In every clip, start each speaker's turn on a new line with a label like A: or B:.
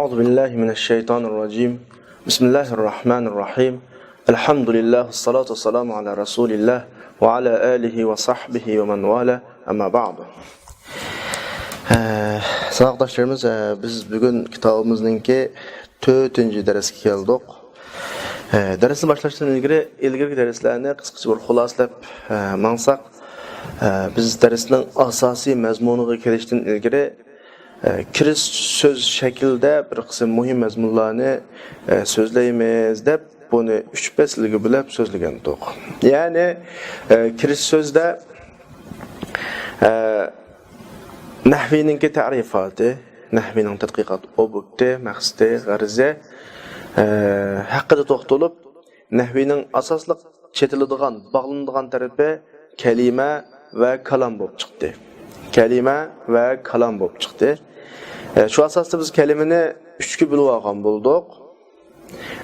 A: أعوذ بالله من الشيطان الرجيم بسم الله الرحمن الرحيم الحمد لله والصلاة والسلام على رسول الله وعلى آله وصحبه ومن والاه أما بعد. Sağdaşlarımız, biz bugün kitabımızdaki 4. dersiga keldik. Dersni başlashdan ilgari derslarni qisqacha bir xulosalab mansaq, biz darsning asosiy mazmuniga kelishdan ilgari kirish so'z shaklida bir qism muhim mazmunlarni so'zlaymiz deb buni 3 faslga bo'lib so'zlagan edik. Ya'ni kirish so'zda nahvining ta'rifoti, nahvining tadqiqot obyekti, maqsadi, g'arzi haqida to'xtalib, nahvining asosli chetiladigan, bog'lanadigan tarafi kalima va kalam bo'lib chiqdi. Kalima va kalam bo'lib chiqdi. Şu asasda biz kelimeni 3'e bölüp olgan bolduq.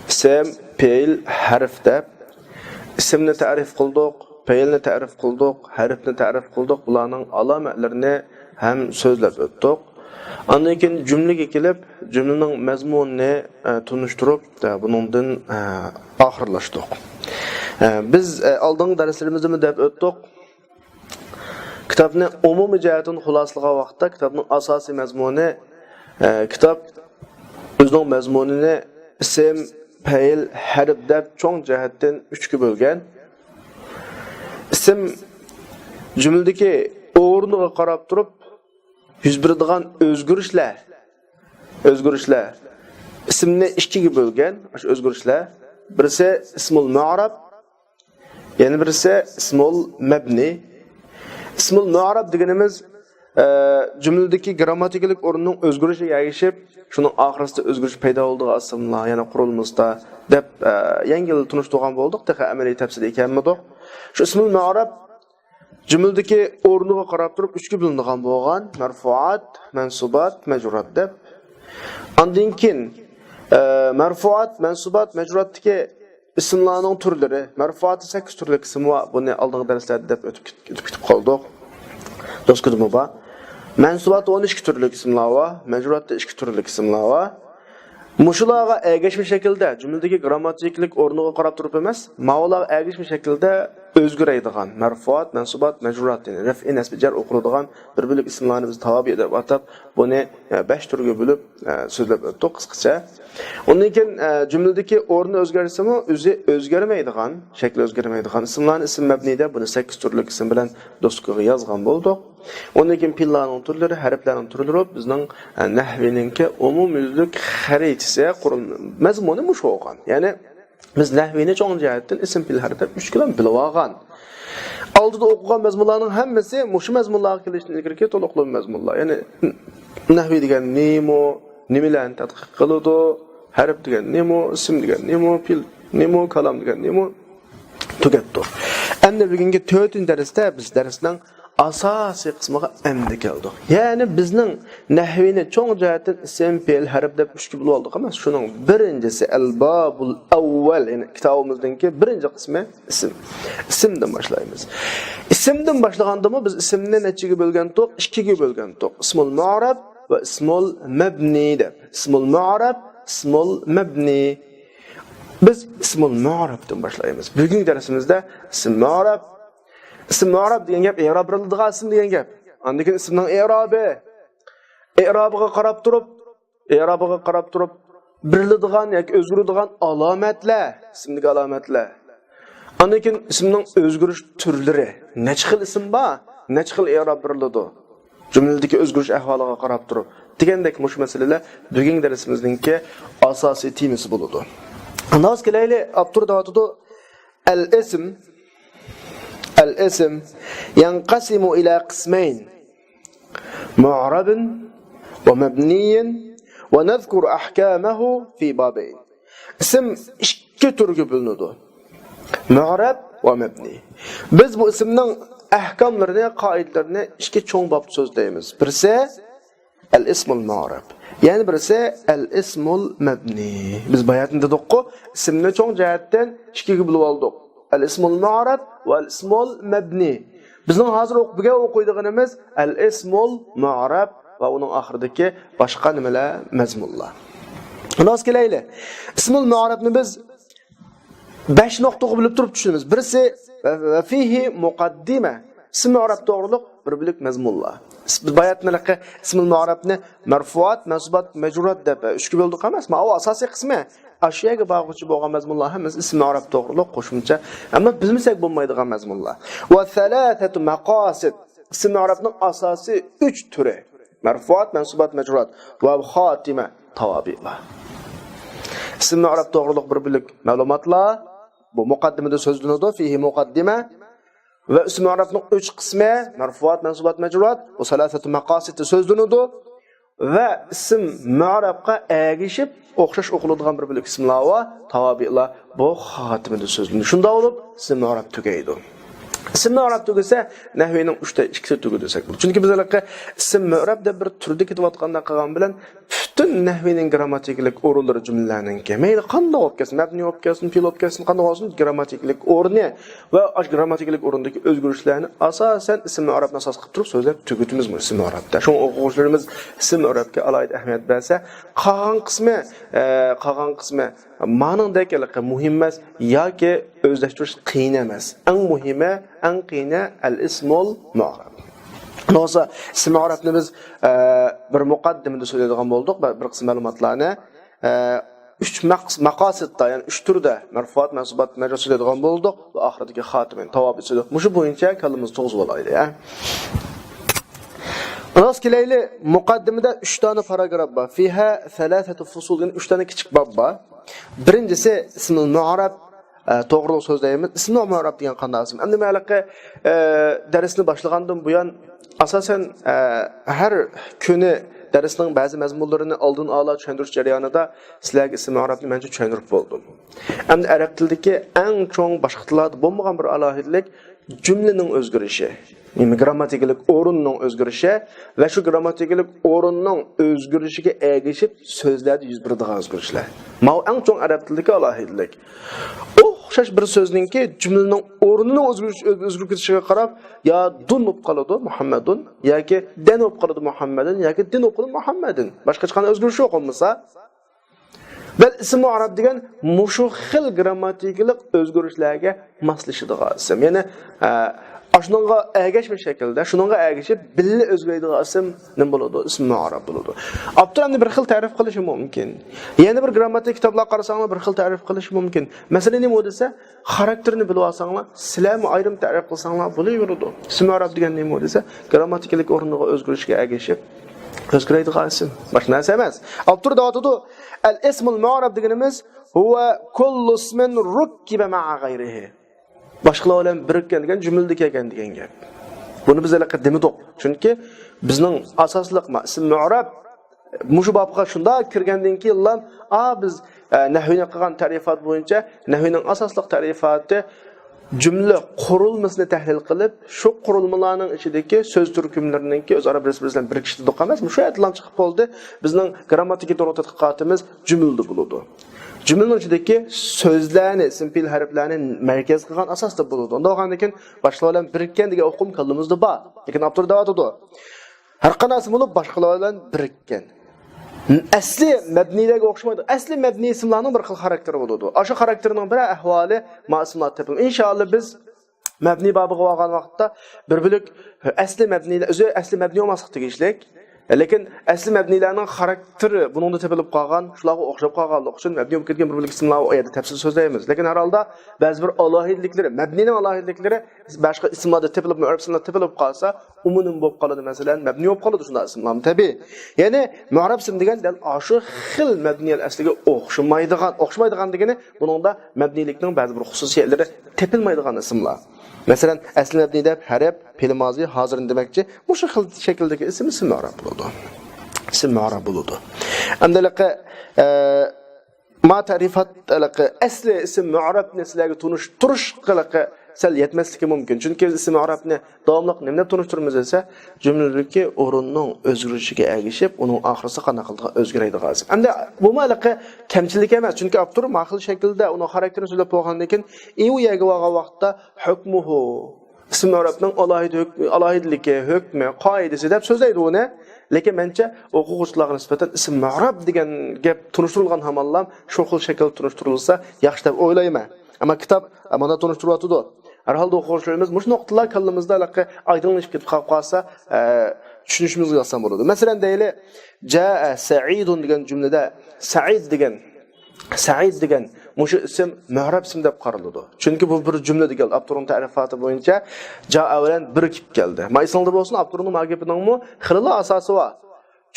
A: İsim, fe'il, harf deb isimni ta'rif qildik, fe'ilni ta'rif qildik, harfni ta'rif qildik. Bularning alomatlarini ham so'zlab o'tdik. Ondan keyin jumlaga kelib, jumlaning mazmunini tunishtirib, buningdan oxirlashdik. Biz oldingi darslarimizda deb o'tdik. Kitobni umumiy jihatdan xuloslagan vaqtda kitobning asosiy mazmuni kitap o'zining mazmunini ism, fe'il, harf deb cho'ng jihatdan 3ga bo'lgan. Ism jumladagi o'rniga qarab turib yuz beradigan o'zgarishlar. Ismni 2ga bo'lgan, o'sha o'zgarishlar. Birisi ismul mu'arab, yana birisi ismul mabni. İsmul mu'arab deganimiz jumladagi grammatikalik o'rnining o'zgarishiga ergashib, shuning oxirisida o'zgarish paydo bo'ldigan ismlar, yana qurilmasda deb yengil tunishtirgan bo'ldik, taqa amaliy tafsil ekanmidik. Shu ismul mu'arab jumladagi o'rniga qarab turib 3ga bo'linadigan bo'lgan marfuat, mansubat, majrurat deb. Ondan keyin marfuat, mansubat, majruratdagi ismlarning turlari, marfuatda 8 turli ism var. Buni oldingi darslarda deb o'tib ketib qoldik. Do'stlarım bor. Mansubatda 12 turli ismlar var, majruratda 2 turli ismlar var. Mushularga ergashmish shaklda jumladagi grammatikalik o'rniga qarab turib emas, ma'nolarga ergashmish shaklda o'zgaradigan marfuat, mansubat, majrurat, ya'ni raf'i, nasb, jar o'qiladigan bir bo'lik ismlarni biz tabi deb atab, buni 5 turga bo'lib so'zlab o'tdik qisqacha. Undan keyin jumladagi o'rni o'zgarsimi, o'zi o'zgarmaydigan, shakli o'zgarmaydigan ismlarni ism mabnida buni 8 turli ism bilan do'stga yozgan bo'ldik. Undan keyin fe'illarning turlari, harflarning turlari bizning nahviningki umumiylik xaritasi mazmuni mush bo'lgan. Ya'ni biz nahvini cho'ng jihatdan ism, fe'il, harf deb 3 bilan bilib olgan. Oldida o'qigan mazmunlarning hammasi mush mazmunlarga kelishdan ilgari to'liqli mazmunlar. Ya'ni nahvi degan nimalarni tadqiq qiladi, harf degan nima, ism degan nima, fe'il nima, kalam degan nima tugatdi. Endi bugungi 4-darsda biz darsning asosiy qismiga endi keldik. Ya'ni bizning nahvini cho'ng jihatdan ism, fe'il, harf deb 3ga bo'lib oldik emas. Shuning birinchisi al-babul avval, ya'ni kitobimizdagi birinchi qismi ism. Ismdan boshlaymiz. Ismdan boshlagandami biz ismni nechaga bo'lgan to'q? 2ga bo'lgan to'q. Ismul mu'arab va ismul mabni deb. Ismul mu'arab, ismul mabni. Biz ismul mu'arabdan boshlaymiz. Bugungi darsimizda ism mu'arab, ism mu'arab degan gap i'rob beriladigan ism degan gap. Undan keyin ismning i'robiga qarab turib beriladigan yoki o'zgaradigan alomatlar, ismdagi alomatlar. Undan keyin ismning o'zgarish turlari, necha xil ism bor, necha xil i'rob beriladi. Jumladagi o'zgarish ahvoliga qarab turib degandek mush masalalar bugungi darsimizning asosiy temasi bo'ladi. Andas kelayli abturdatu الاسم ينقسم إلى قسمين معرب ومبني ونذكر أحكامه في بابين. اسم iki türge bölünüdü. Mu'rab ve mebni. Biz bu isimning ahkamlarini, qoidalarini iki cho'ng bab so'zlaymiz. Birisi al-ismul mu'rab, ya'ni birisi al-ismul mebni. Biz bayatında dedik-ku, isimni cho'ng jihatdan ikkiga bo'lib oldik. Al-ismul mu'arab va al-ismul mabni. Bizning hozir o'qiydiganimiz al-ismul mu'arab va uning oxiridagi boshqa nimalar mazmunlar. Nas kelayli. Ismul mu'arabni biz 5 nuqtaga bo'lib turib tushunamiz. Birisi va fihi muqaddima. Ism mu'arab to'g'riliq bir bilik mazmunlar. Biz bayatmalaqa ismul mu'arabni marfuat, mansubat, majrurat deb 3 ga bo'ldik emasmi? O asosiy qismi ashyaga bag'uvchi bo'lgan mazmunlar hammasi ism mu'arab to'g'riliq qo'shimcha, ammo bilmasak bo'lmaydigan mazmunlar. Va thalathatu maqasid. Ism mu'arabning asosiy 3 turi. Marfuat, mansubat, majrurat va xotima tawabilar. Ism mu'arab to'g'riliq bir bilik ma'lumotlar bu muqaddimada so'zlanadi, fihi muqaddima va ism mu'arabning 3 qismi marfuat, mansubat, majrurat va salasatu maqasid so'zlanadi va ism mu'arabga ergishib o'xshash o'qiladigan bir bilik ismlar va tawabilar bu xotimada so'zlanadi. Shunda bo'lib ism mu'arab tugaydi. Ism mu'arab tugasa nahvining 3 ta 2 ta tugadi desak bo'ladi. Chunki bizlarga ism mu'arab deb bir turda ketayotganda qilgan bilan bütün nahvining grammatikalik o'rinlari jumlalarning mayli qanday bo'lib kelsin, mabni bo'lib kelsin, fe'l bo'lib kelsin, qanday bo'lsin, grammatikalik o'rni va grammatikalik o'rindagi o'zgarishlarni asosan ism mu'arabni asos qilib turib so'zlab tugatimiz ism mu'arabda. Shu o'quvchilarimiz ism mu'arabga alohida ahamiyat bersa, qolgan qismi ma'nodagi muhim emas yoki o'zlashtirish qiyin emas. Eng muhimi, eng qiyini al-ismul mu'arab. Nosa ism mu'arabni biz bir muqaddimada so'zlaydigan bo'ldik, bir qism ma'lumotlarni 3 maqosidda, ya'ni 3 turda marfuat, mansubat, majrur so'zlaydigan bo'ldik va oxiridagi xotimin tavobi so'zlaydik. Mushu bo'yicha kalimiz to'g'ri bo'laydi, ya. Ras kelayli muqaddimada 3 dona paragraf bor. Fiha thalathatu fusul, 3 dona kichik bob bor. Birinchisi ismul mu'arab, to'g'ri so'zlaymiz. Ismul mu'arab degan qanday ism? Endi ma'laqqa darsni boshlagandan buyon asosan har kuni darsning ba'zi mazmunlarini oldin ola tushuntirish jarayonida sizlarga ism mu'arabni menga tushuntirib bo'ldim. Endi arab tilidagi eng cho'ng boshqa tillarda bo'lmagan bir alohidlik jumlaning o'zgarishi. Grammatikalik o'rinning o'zgarishi va shu grammatikalik o'rinning o'zgarishiga ergishib so'zlarda yuz beradigan o'zgarishlar. Mau eng cho'ng arab tilidagi alohidlik. O'xshash bir so'zningki jumlaning o'rnining o'zgarib ketishiga qarab yo dun bo'lib qoladi Muhammadun yoki den bo'lib qoladi Muhammadin yoki din bo'lib qoladi Muhammadin. Boshqa hech qanday o'zgarish yo'q bo'lmasa, bal ism mu'arab degan mushu xil grammatikalik o'zgarishlarga moslashadigan ism. Ya'ni shunga ergashma shaklda, shunga ergashib billa o'zgaradigan ism nima bo'ladi? Ism mu'arab bo'ladi. Abduramni bir xil ta'rif qilish mumkin. Yana bir grammatik kitoblar qarasanglar bir xil ta'rif qilish mumkin. Masalan, nima bo'lsa, xarakterini bilib olsanglar, sizlarni ayrim ta'rif qilsanglar bo'laveradi. Ism mu'arab degan nima bo'lsa, grammatikalik o'rniga o'zgarishga ergashib o'zgaradigan ism. Boshqa narsa emas. Abdur davotida al-ismul mu'arab deganimiz huwa kullu ismin rukkiba ma'a ghayrihi. Boshqalar bilan birikkan jumlada kelgan degan gap. Buni biz hali demidik. Chunki bizning asosliq ism mu'arab mushu babga shunda kirgandan keyin biz nahvini qilgan ta'rifot bo'yicha nahvining asosliq ta'rifoti jumla qurilmasini tahlil qilib, shu qurilmalarning ichidagi so'z turkumlarininki o'zaro bir-biridan birikishdi emas. Shu aytlan chiqib qoldi. Bizning grammatik to'g'ri tadqiqotimiz jumlada bo'ladi. Jumlaning ichidagi so'zlarni, ism fe'l harflarini markaz qilgan asosda bo'ladi. Unda o'g'andan keyin boshqalar bilan birikkan degan o'qim kallimizda bor. Lekin Abdur davotida har qanday bo'lib boshqalar bilan birikkan. Asli mabniydagi o'xshamaydi. Asli mabni ismlarning bir xil xarakteri bo'ladi. O'sha xarakterining bir ahvoli ma'sumlar topiladi. Inshaalloh biz mabni babiga olgan vaqtda bir bilik asli mabnilar, o'zi asli mabni olmaslik tegishlik. Lekin asli mabnilarning xarakteri buningda tepilib qolgan, shularga o'xshab qolganligi uchun mabni bo'lib ketgan bir bilik ismlar u yerda tafsil so'zlaymiz. Lekin har holda ba'zi bir alohidliklari, mabnining alohidliklari boshqa ismlarda tepilib, mu'arab ismlar tepilib qolsa, umumiy bo'lib qoladi. Masalan, mabni bo'lib qoladi shunday ismlar tabiiy. Ya'ni mu'arab ism degan shu xil mabniyal asliga o'xshamaydigan degani buningda mabnilikning ba'zi bir xususiyatlari tepilmaydigan ismlar. Masalan, asli mabni deb harf, fe'l mozi, hozir demakchi, bu xil shakldagi ism mu'arab bo'ladi. Ism mu'arab bo'ladi. Amdalaqa ma ta'rifat asli ism mu'arabni sizlarga tunishtirish qiliqi sal yetmasligi mumkin. Chunki ism mu'arabni davomli nima tunishtiramiz esa, jumladagi o'rinning o'zgarishiga ergishib, uning oxirisi qanday qilib o'zgaradigan. Endi bu ma'laqa kamchilik emas, chunki Abdur ma'qul shaklda uning xarakterini so'zlab qo'ygandan keyin u yerga bo'lgan vaqtda hukmuhu ism mu'rabning alohidligi, hukmi, qoidasi deb so'zlaydi uni. Lekin mencha o'quvchilarga nisbatan ism mu'rab degan gap tunishtirilgan hamallam shu xil shaklda tunishtirilsa yaxshi deb o'ylayman. Ammo kitob mana tunishtiryapti. Har holda o'quvchilarimiz mush nuqtalar kallamizda oydinlashib ketib qolsa, tushunishimiz oson bo'ladi. Masalan, deyli, jaa Sa'idun degan jumlada Sa'id degan mushu ism mu'rab ism deb qaraladi. Chunki bu bir jumla degan Abdurrahim ta'rifati bo'yicha jaa bilan birikib keldi. Maysalda bo'lsin Abdurrahim mag'ibiningmi xilli asosi bor.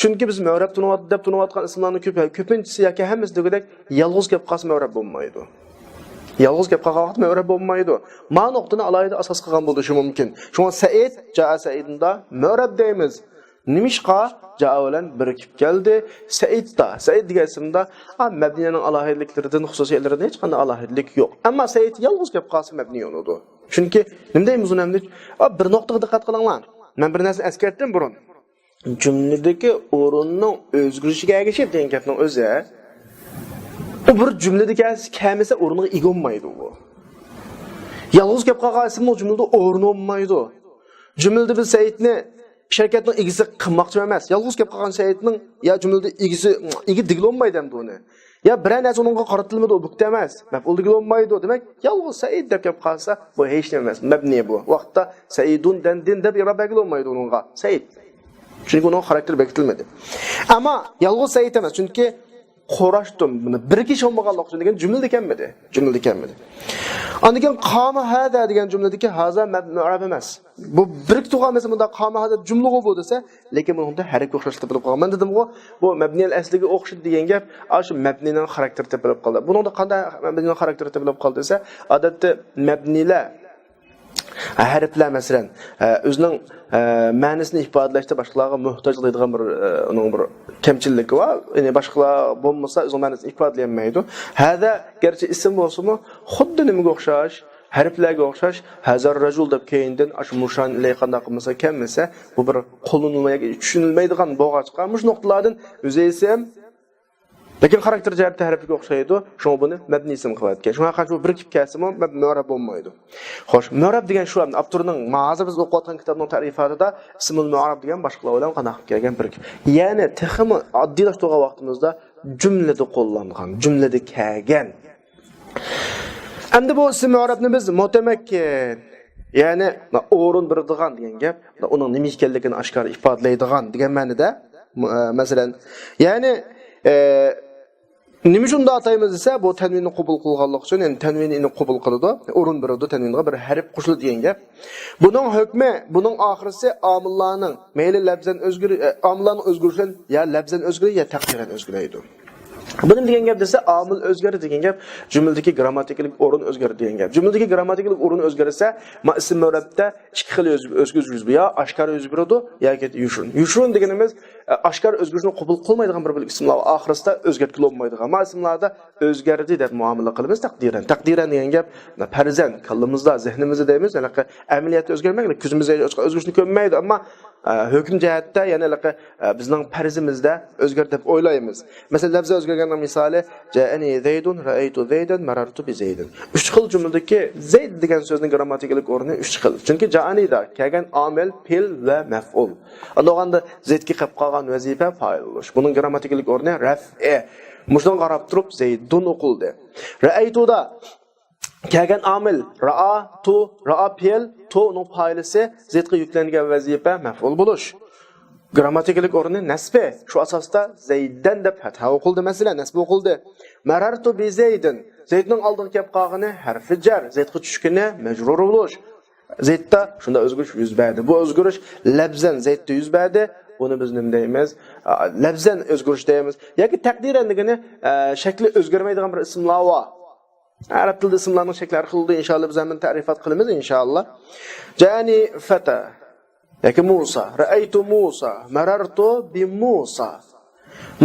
A: Chunki biz mu'rab deb tunayotgan ismlarning ko'pinchisi yoki hammasi degandek yolg'iz gap qolsa mu'rab bo'lmaydi. Yolg'iz gap qolgan vaqt mu'rab bo'lmaydi. Ma'no nuqtani alohida asos qilgan bo'lishi mumkin. Shunga Sa'id, jaa Sa'idunda mu'rab deymiz. Nimishqa jaa bilan birikib keldi. Sa'id degan ismda mabniyaning alohidaliklardan xususiyatlaridan hech qanday alohidlik yo'q. Ammo Sa'id yolg'iz gap qolsa mabni bo'ladi. Chunki nima deymiz uni hamda bir nuqtaga diqqat qilinglar. Men bir narsa eskartdim burun. Jumladagi o'rinning o'zgarishiga ergashib degan gapning o'zi bu bir jumladagi kamisa o'rniga ega olmaydi bu. Yolg'iz gap qolgan ismning jumlada o'rni olmaydi. Jumlada biz Sa'idni şirketning egisi qilmoqchi emas. Yolg'iz gap qolgan Sa'idning ya jumlada egi digilolmaydi ham buni. Ya bir narsa uningga qaratilmadi, u bukta emas. Maf'ul digilolmaydi. Demak, yolg'iz Sa'id deb gap qolsa, bu hech nima emas. Mabni bu. Vaqtda Sa'idun din deb irabagilolmaydi uningga. Sa'id. Chunki uning xarakteri bekitilmadi. Ammo yolg'iz Sa'id emas, chunki qo'rashdim buni bir kishi olmaganlik uchun degan jumla ekanmidi? Jumla ekanmidi? Andan qama hada degan jumladagi haza mu'rab emas. Bu bir tug'an mesela bunda qama hada jumla bo'lib desa, lekin bunda harf o'xshashda bilib qolgan. Men dedim-ku, bu mabniyal asliga o'xshaydi degan gap, shu mabnining xarakteri deb bilib qoldi. Buningda qanday mabnining xarakteri deb bilib qoldi desa, odatda mabnilar harflar masalan o'zining ma'nosini ifodalashda boshqalarga muhtoj bo'ladigan bir uning bir kamchilligi bor. Ya'ni boshqalar bo'lmasa o'zining ma'nosini ifodalamaydi. Hada garchi ism bo'lsa-mu, xuddi nimaga o'xshash, harflarga o'xshash, hazar rajul deb keyindan ash mushan ilay qanday qilmasa kelmasa, bu bir qo'llanilmaydigan, tushunilmaydigan bo'g'a chiqarmish nuqtalardan o'zi ism lekin xarakter jihatdan harfiga o'xshaydi. Shunga buni mabni ism qilyapti. Shunga qarshi bir kip kasimi mu'rab bo'lmaydi. Xo'sh, mu'rab degan shu Abturning ma'azir biz o'qiyotgan kitobning ta'rifatida ismul mu'rab degan boshqalar bilan qanday qilib kelgan bir kip. Ya'ni texmi oddiylashtirgan vaqtimizda jumlada qo'llangan, jumlada kelgan. Endi bu ism mu'rabni biz mutamakkin, ya'ni o'rin biradigan degan gap, uning nima ekanligini oshkor ifodalaydigan degan ma'noda, masalan, ya'ni nima shunda ataymiz desa, bu tanvinni qabul qilganlik uchun, ya'ni tanvinni qabul qiladi, o'rin beradi, tanvinga bir harf qo'shiladi degan gap. Buning hukmi, buning oxirisi omillarning mayli labzan omillarning o'zgarishidan ya labzan o'zgaradi ya taqdiran o'zgaradi. Buning degan gap desa, omil o'zgaradi degan gap, jumladagi grammatikalik o'rin o'zgaradi degan gap. Jumladagi grammatikalik o'rin o'zgarsa, ism mu'rabda ikki xil o'zgarish yuz beradi, oshkor o'zgaradi yoki yushun. Yushun deganimiz oshkor o'zgarishni qabul qilmaydigan bir ismlar oxirisida o'zgartib olmaydigan. Ma ismlarda o'zgardi deb muomala qilamiz taqdiran. Taqdiran degan gap farzan kallamizda, zehnimizda deymiz, ya'ni amaliyotda o'zgarmaydi, ko'zimizga o'zgarishni ko'rmaydi, ammo hukm jihatda, ya'ni bizning farzimizda o'zgardi deb o'ylaymiz. Masalan, lafz o'zgarganning misoli ja'ani zaydun ra'aytu zaydan marartu bi zaydin. 3 xil jumladagi zayd degan so'zning grammatikalik o'rni 3 xil. Chunki ja'anida kelgan amil, fil va maf'ul. Alloqanda zaydga qilib qolgan vazifa fa'il bo'lish. Buning grammatikalik o'rni raf'i. Mushdan qarab turib zaydun o'qildi. Ra'aytuda kelgan amil ra'a fil, to'ning fa'ilisi zaydga yuklangan vazifa maf'ul bo'lish. Grammatikalik o'rni nasbi. Shu asosda zayddan deb fatha o'qildi, masalan, nasb o'qildi. Marartu bi zaydin. Zaydning oldiga kelib qolgani harfi jar, zaydga tushgani majrur bo'lish. Zaydda shunda o'zgarish yuz berdi. Bu o'zgarish labzan zaydda yuz berdi. Buni biz nima deymiz? Labzan o'zgarish deymiz. Yoki taqdiran degani shakli o'zgarmaydigan bir ismlar bor. Arab tilida ismlarning shaklari xilda inshaalloh biz ham ta'rifat qilamiz inshaalloh. Jani fata yoki Musa, ra'aytu Musa, marartu bi Musa.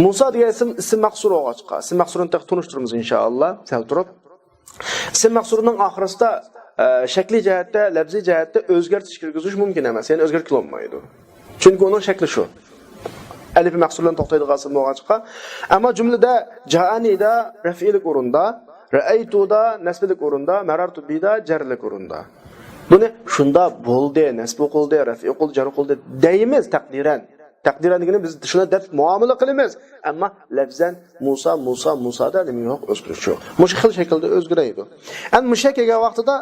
A: Musa degan ism maqsur o'g'achqa. Ism maqsurini tunishtiramiz inshaalloh. Sal turib. Ism maqsurining oxirisida shakli jihatda, labziy jihatda o'zgartirish kirgizish mumkin emas. Ya'ni o'zgartib olmaydi. Chunki uning shakli shu. Alif maqsurlarni to'xtaydigan ism o'g'achqa. Ammo jumlada ja'anida raf'ilik o'rinda, ra'aytuda nasblik o'rinda, marartu bida jarlik o'rinda. Buni shunda bo'ldi, nasb qildi, rafi qildi, jar qildi deymiz taqdiran. Taqdiran degani biz shuna deb muomala qilamiz. Ammo lafzan Musa da nima yo'q, o'zgarish yo'q. Mush xil shaklda o'zgaraydi. Endi musha kelgan vaqtida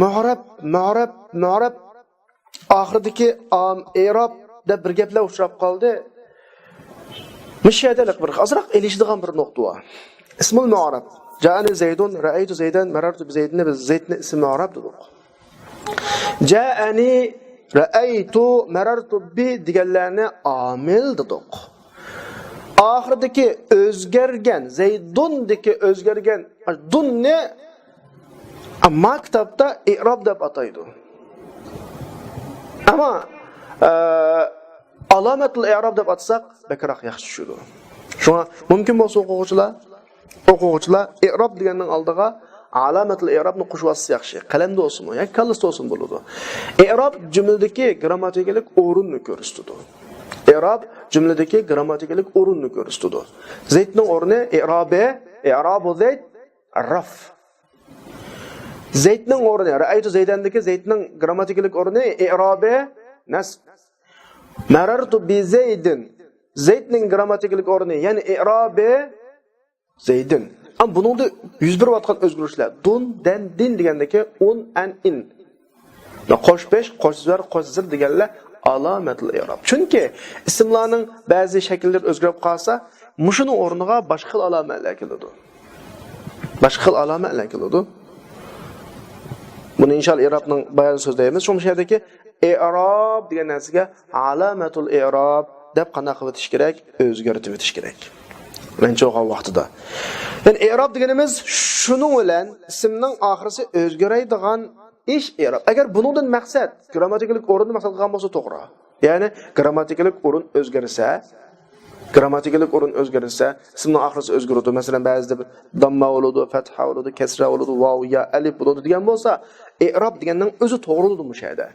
A: mu'rab oxiridagi i'rob deb bir gaplar uchrab qoldi. Mushadalik bir azroq elishdigan bir nuqta bor. Ismul mu'rab. Ja'ani Zaydun, ra'aytu Zaydan, marartu bi Zaydin, biz Zaydni ismi mu'rab dedik. Ja'ani, ra'aytu, marartu bi deganlarni amil dedik. Oxiridagi o'zgargan, Zaydundagi o'zgargan dunni maktabda i'rob deb ataydi. Ammo alomatul i'rob deb atsak, bakroq yaxshi tushadi. Shuna mumkin bo'lsa o'quvchilar i'rob deganning oldiga alomatul i'robni qo'shib olsa yaxshi. Qalamda olsinmi yoki kallasda olsin bo'ladi. I'rob jumladagi grammatikalik o'rinni ko'rsatadi. I'rob jumladagi grammatikalik o'rinni ko'rsatadi. Zaydning o'rni i'robu Zayd raf. Zaydning o'rni ra'aytu Zaydandagi Zaydning grammatikalik o'rni i'robi nasb. Marartu bi Zaydin. Zaydning grammatikalik o'rni, ya'ni i'robi Zaydin. Am buningda 101 vatgan o'zgarishlar. Dun, dan, din degandagi un, an, in. Qo'sh pesh, qo'sh zar, qo'sh zir deganlar alomatul i'rob. Chunki ismlarning ba'zi shakllar o'zgarib qolsa, mushuning o'rniga boshqa xil alomatlar keladi. Buni inshaalloh i'robning bayon so'zlaymiz. Shu yerdagi i'rob degan narsaga alomatul i'rob deb qana qilib o'tish kerak, o'zgartib o'tish kerak. Mencho'g'a vaqtida. Yani i'rob deganimiz shuning bilan ismning oxirisi o'zgaradigan ish i'rob. Agar buningdan maqsad grammatikalik o'rinni maqsad qilgan bo'lsa to'g'ri. Ya'ni grammatikalik o'rin o'zgarsa, ismning oxirisi o'zgaradi. Masalan, ba'zida damma bo'ladi, fatha bo'ladi, kasra bo'ladi, vav ya alif bo'ladi degan bo'lsa, i'rob deganning o'zi to'g'ri bo'ladi bu yerda.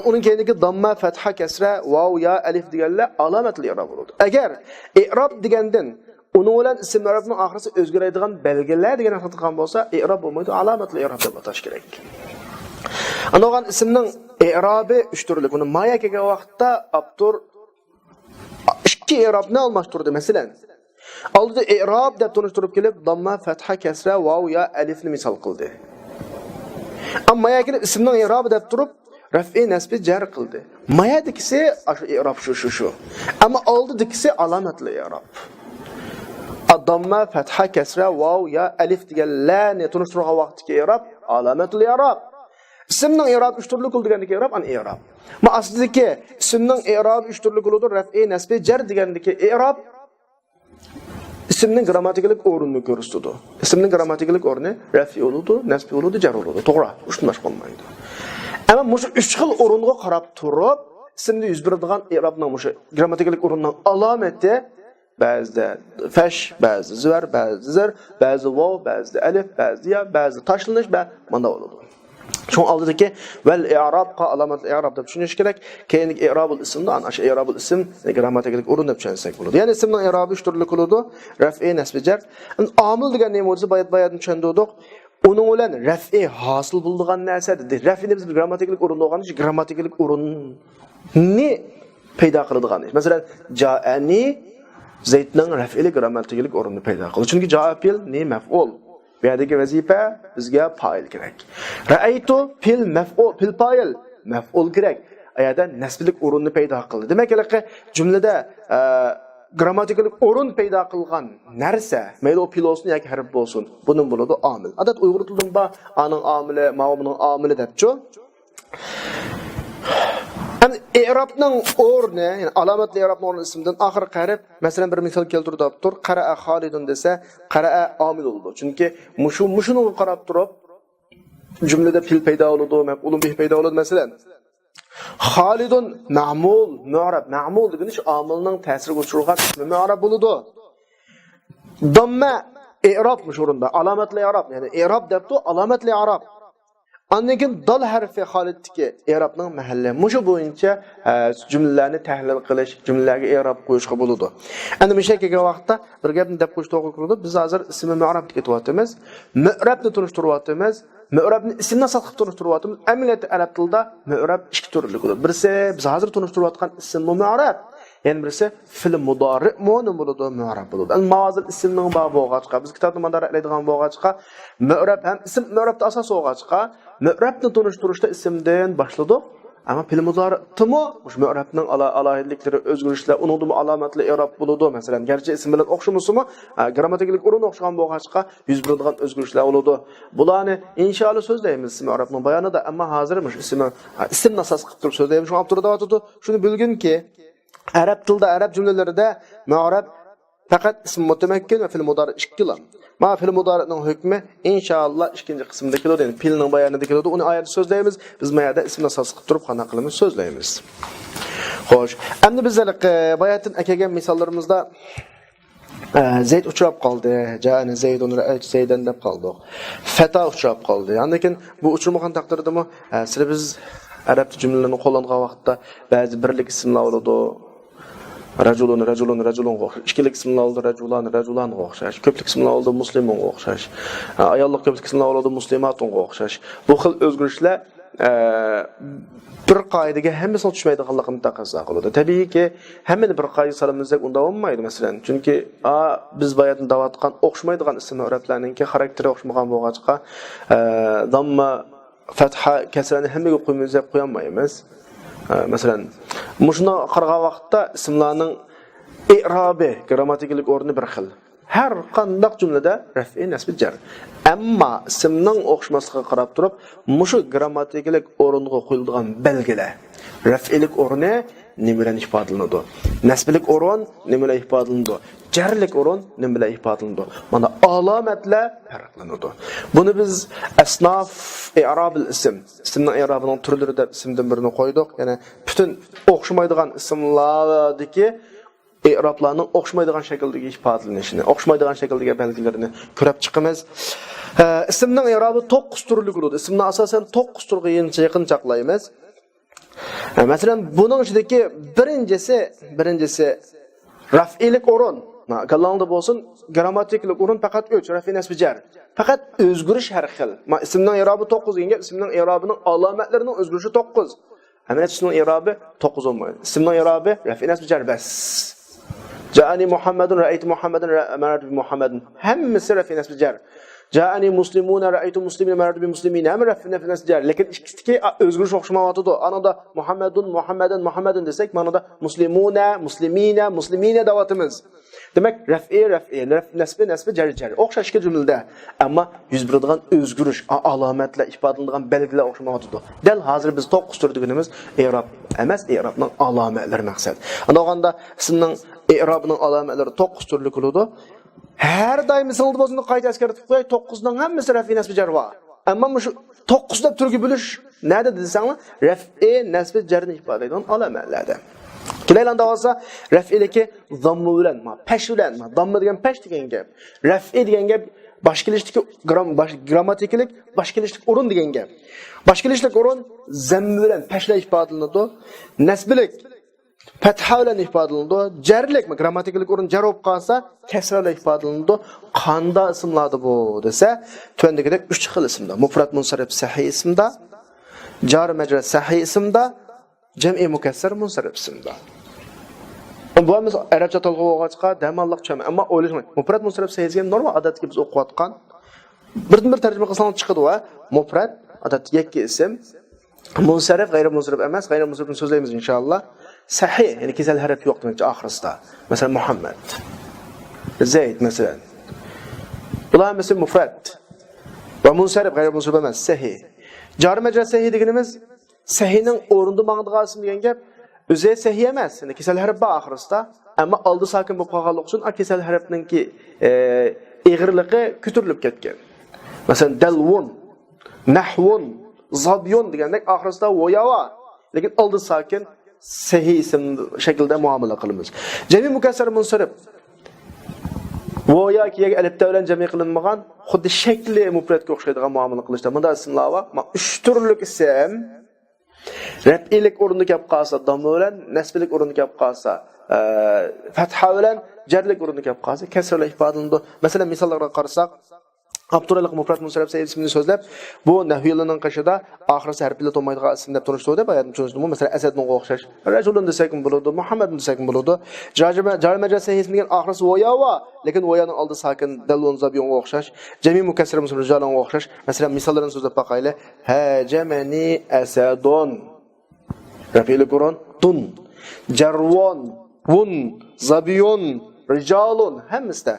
A: Uning keyingi damma, fatha, kasra, vav ya alif deganlar alomatul i'rob bo'ladi. Agar i'rob degandan uning bilan ismlarning oxirisi o'zgaradigan belgilar degan narsa qilgan bo'lsa, i'rob bo'lmaydi, alomatul i'rob deb atash kerak. Ano'g'an ismning i'robi 3 turli. Buni maya kelgan vaqtda abtur ikki i'robni almashtirdi. Masalan, oldida i'rob deb tunishtirib kelib, damma, fatha, kasra, vav ya alifni misol qildi. Ammo maya kelib ismning i'robi deb turib raf'i nasbi jar qildi. Mayadikisi shu i'rob shu. Ammo oldidikisi alomatli i'rob. Ad-damma, fatha, kasra, vav ya alif deganlarni tunishtirgan vaqtdagi i'rob alomatli i'rob. Ismning i'robi 3 turli qildigandagi i'rob an i'rob. Ma aslidagi ismning i'robi 3 turli bo'ladi, raf'i nasbi jar degandagi i'rob ismning grammatikalik o'rnini ko'rsatadi. Ismning grammatikalik o'rni raf'i bo'ladi, nasbi bo'ladi, jar bo'ladi. To'g'ri, ushunmash qolmaydi. Ama mush 3 xil o'ringa qarab turib, ismni yuz beradigan i'robning mush grammatikalik o'rinning alomati ba'zida fash, ba'zi zvar, ba'zi zir, ba'zi vav, ba'zi alif, ba'zi ya, ba'zi tashlanish va mana bo'ladi. Shu oldidagi val i'robqa alomat i'rob deb tushunish kerak. Keyingi i'robul ismda ana shu i'robul ism grammatikalik o'rin deb tushunsak bo'ladi. Ya'ni ismning i'robi 3 turli bo'ladi. Raf'i, nasbi, jar. Omil degan nima o'zi bayat tushundik. Onun bilan raf'i hosil bo'lgan narsa dedi. Raf'ni biz grammatikalik o'rinda olgan ish, grammatikalik o'rinni paydo qiladigan ish. Masalan, ja'ani Zaydning raf'ili grammatikalik o'rinni paydo qildi. Chunki ja'a fil ne maf'ul. Bu yerdagi vazifa bizga fa'il kerak. Ra'aytu fil maf'ul, fil fa'il maf'ul kerak. Ayada nasblik o'rinni paydo qildi. Demak, jumlada grammatikalik o'rin paydo qilgan narsa, mayli o pilosni yoki harf bo'lsin, buning bo'ladi omil. Adat uyg'ur tilida aning omili, ma'mumning omili debchi. Ham i'robning o'rni, ya'ni alomatli i'robning o'rni ismdan oxir qarib, masalan bir misol keltirib tur, qara'a Xolidun desa, qara'a omil bo'ladi. Chunki mushuni qarab turib jumlada fil paydo bo'ladi, maf'ulun bih paydo bo'ladi. Masalan, Xolidun ma'mul, mu'rab. Ma'mul degani shu omilning ta'siriga uchragan ismi mu'rab bo'ladi. Damma i'rob o'rinda, alomatli i'rob, ya'ni i'rob debdi, alomatli i'rob. Andan dal harfi holatdagi i'robning mahalli. Mushu bo'yicha jumlalarni tahlil qilish, jumlalarga i'rob qo'yishga bo'ladi. Endi musha kelgan vaqtda bir gapni deb qo'yish to'g'ri keladi. Biz hozir ismi mu'rab deb ketyapmiz. Mu'rabni tunishtiryapmiz. Mu'rabni ismni nasab qilib tunishtiryapmiz. Amaliyotda arab tilida mu'rab ikki turli bo'ladi. Birisi biz hozir tunishtirayotgan ism mu'rab. Yani birisi fil mudari nima bo'ladi, mu'rab bo'ladi. Al-mavazil ismning bor bo'lg'achqa, biz kitobni mudarrislaydigan bo'lg'achqa, mu'rab ham ism mu'rabda asos bo'lg'achqa, mu'rabni tunishtirishda ismdan boshladik. Ama fil mudari timo, o'sha mu'rabning alohidliklari, o'zgarishlar, uning alomatli i'rob bo'ladi. Masalan, garchi ism bilan o'xshamasimi, grammatikalik o'rin o'xshagan bo'lg'achqa yuz beradigan o'zgarishlar bo'ladi. Bularni inshaalloh so'zlaymiz mu'rabning bayonida, ammo hozir ismni asos qilib turib so'zlaymiz. Shu abturda shuni bilginki, Arab tilda, Arab cümlelerinde mu'rab fakat ism mutamakkin ve fil mudari ikkilar. Ma fil mudari'ning hukmi inshaalloh ikinci qismda keladi. Yani filning bayonida keladi. Uni oyatda so'zlaymiz. Biz mayada ismni asos qilib turib qana qilamiz, so'zlaymiz. Xo'sh, endi bizlar bayatdan akagan misollarimizda Zeyd uchrab qoldi. Ja'ani Zeydun ra'aytu Zeydan deb qoldik. Fata uchrab qoldi. Lekin bu uchirmagan taqdirdami, sizlar biz Arab cümlelerini qo'llangan vaqtda ba'zi birlik ismlar bo'ladi. Rajulun o'xshash. Ikkilik ismlar oldi rajulan o'xshash. Ko'plik ismlar oldi muslimun o'xshash. Ayollik ko'plik ismlar oldi muslimatun o'xshash. Bu xil o'zgarishlar bir qoidaga hammasini tushmaydiganligini taqozo qiladi. Tabiiyki, hammani bir qoida solamizdak unda bo'lmaydi masalan. Chunki biz bayatni davatgan o'xshamaydigan ism arablarningki xarakteri o'xshamagan bo'lg'achqa, damma fatha kasrani hammaga qo'ymaymiz, qo'yolmaymiz. Masalan, mushuna qaragan vaqtda ismlarning i'robi, grammatikalik o'rni bir xil. Har qanday jumlada raf'i nasb jar. Ammo ismning o'xshamasligiga qarab turib, mushu grammatikalik o'ringa qo'yilgan belgilar. Raf'ilik o'rni nima bilan ifodalanadi? Nasblik o'rin nima bilan ifodalanadi? Jarlik o'rin nima bilan ifodalanadi? Mana alomatlar farqlanadi. Buni biz asnaf i'robil ismning i'robining turlari deb ismdan birini qo'ydik. Ya'ni butun o'xshamaydigan ismlardagi i'roblarning o'xshamaydigan shakldagi ifodalanishini, o'xshamaydigan shakldagi belgilarini ko'rib chiqamiz. Ismning i'robi 9 turli bo'ladi. Ismni asosan 9 turga yaqin chaqlaymiz. Masalan, buning ichidagi birinchisi raf'ilik o'rin. Kallamda bo'lsin, grammatiklik o'rin faqat 3, raf'i nasb jar. Faqat o'zgarish har xil. Ismning i'robi 9 degan, ismning i'robining alomatlarining o'zgarishi 9. Amaliyat ismning i'robi 9 bo'lmaydi. Ismning i'robi raf'i nasb jar bas. Ja'ani Muhammadun ra'aytu Muhammadan marartu bi Muhammadin. Hammasi raf'i nasb jar. Ja'ani muslimuna ra'aytu muslimina marartu bi muslimina. Ham raf'i nasb jar. Lekin ikkitiki o'zgarish o'xshamayotdi. Anada Muhammadun desak, manada muslimuna, muslimina davatimiz. Demak, raf'i nasb jar. O'xshashga jumlada, ammo yuz beradigan o'zgarish, alomatlar, ifodalanadigan belgilar o'xshamayotdi. Dal hozir biz 9 tur deganimiz i'rob emas, i'robning alomatlari maqsad. Ana o'ganda ismning i'robining alomatlari 9 turli bo'ladi. Har doim misolda bo'lsin qayta eskartib qo'yay, 9 ning hammasi raf'i nasb jar bor. Ammo shu 9 deb turga bo'lish nada desanglar, raf'i nasb jarni ifodalaydigan alomatlarda. Kelaylarda olsa raf'iliki zammu bilan, pash bilan, damma degan pash degan gap. Raf'i degan gap boshqilishlik grammatikalik, boshqilishlik o'rin degan gap. Boshqilishlik o'rin zammu bilan pashla ifodalanadi. Nasblik fatha bilan ifodalanadi. Jarlik grammatikalik o'rin jar bo'lib qolsa, kasra bilan ifodalanadi. Qanda ismlarda bu desa, tuvandagidek 3 xil ismda. Mufrad munsarif sahih ismda, jar majrur sahih ismda, jam'i mukassar munsarif ismda. Bu ham arabcha tilga o'g'achqa damalliq chama, ammo o'ylashmang. Mufrad munsarif sahihga normal odatga biz o'qiyotgan bir tarjima qilsang chiqadi va mufrad odatda yakka ism, munsarif g'ayri munsarif emas, g'ayri munsarifni so'zlaymiz inshaalloh. Sahih, ya'ni kesal harf yo'q demakchi oxirida. Masalan, Muhammad, Zayd masalan. Bular mesela mufrad va munsarif g'ayri munsarif emas, sahih. Jar majrur sahih deganimiz sahihning o'rinda ma'noda ism degan gap o'zi sahih emas, ya'ni kesal harf bor oxirida, ammo oldi sokin bo'lib qolganlik uchun kesal harfningki ig'irligi ko'tarilib ketgan. Masalan, dalvun, nahvun, zabyun degandek oxirida voyava, lekin oldi sokin sahih ism shaklda muomala qilamiz. Jami mukassar munsarif Vo yoki alifta bilan jami qilinmagan, xuddi shakli mufratga o'xshaydigan muomala qilishda. Bunda ismlar bor. 3 turli ism raf'ilik o'rinda kelib qolsa, damma bilan, nasblik o'rinda kelib qolsa, fatha bilan, jarlik o'rinda kelib qolsa, kasrla ifodalanadi. Masalan, misollarga qarasak, Abdurrahman mufrat musarraf sayid ismini so'zlab, bu nahviylarning qishida oxirisi harflar to'maydigan ism deb turishdi, bayat tushundim. Masalan, Asadning o'xshash, Rajulun desak bo'ladi, Muhammad desak bo'ladi. Jari majasi ismining oxirisi voyava, lekin voyaning oldi sakin dalun zabiyonga o'xshash, jami mukassir muslim rijalonga o'xshash. Masalan, misollarni so'zlab baqayli. Hajamani asadun. Rafil Qur'on tun. Jarwon, wun, zabiyun, rijalun hammasida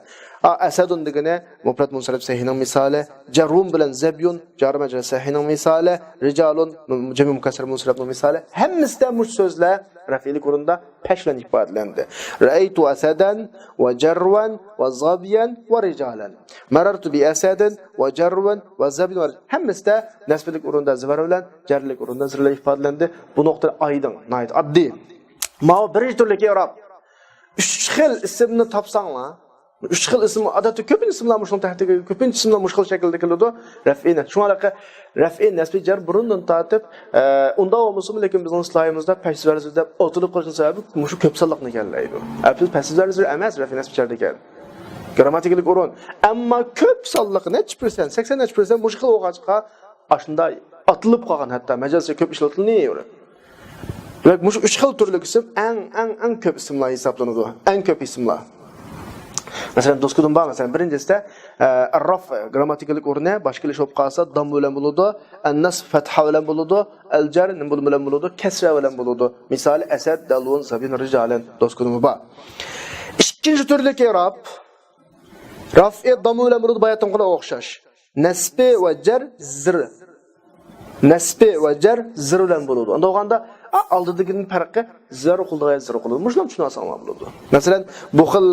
A: asadun degani mufrat munsarif sahining misali, jarrum bilan zabyun jar majrur sahining misali, rijalun jami mukassir munsarifning misali. Hammasida mush so'zlar raf'ili o'rinda pashlan ifodalandi. Ra'aytu asadan va jarwan va zabyan va rijalan. Marartu bi asadin va jarwan va zabyan. Hammasida nasblik o'rinda zvar bilan, jarlik o'rinda zirlar ifodalandi. Bu nuqta oydin, nayt oddiy. Ma'o birinchi turlik i'rob. 3 xil ismni topsanglar, 3 xil ism odatda ko'pincha ismlar mushun tahtiga ko'pincha ismlar mushkil shaklda keladi. Raf'ina. Shunga raf'in nasbi jar burundan tortib, unda bo'lmasa lekin bizning islohimizda pasizvarizda o'tilib qolishning sababi mushu ko'p sonliqni kellaydi. Apil pasizvarizda emas raf'in nasbi jarda ekan. Grammatikalik o'rin. Ammo ko'p sonliqni 80% mushkil o'g'achqa ashunda atilib qolgan hatto majazga ko'p ishlatilmaydi. Demek mush 3 xil turli ism eng ko'p ismlar hisoblanadi. Eng ko'p ismlar. Masalan, do'stkudim bor, masalan, birinchisi ar-raf grammatikalik o'rni boshqalish bo'lib qolsa, dam bilan bo'ladi, an-nasb fatha bilan bo'ladi, al-jar nim bilan bo'ladi, kasra bilan bo'ladi. Misol asad, dalun, sabin, rijalan do'stkudim bor. Ikkinchi turli i'rob raf'i dam bilan bo'ladi, bayatdan qila o'xshash. Nasbi va jar zir. Nasbi va jar zir bilan bo'ladi. Unda o'g'anda aldıdaginin farqi zar qildigan zar qiladi. Mushlam tushunasanglar bo'ladi. Masalan, bu xil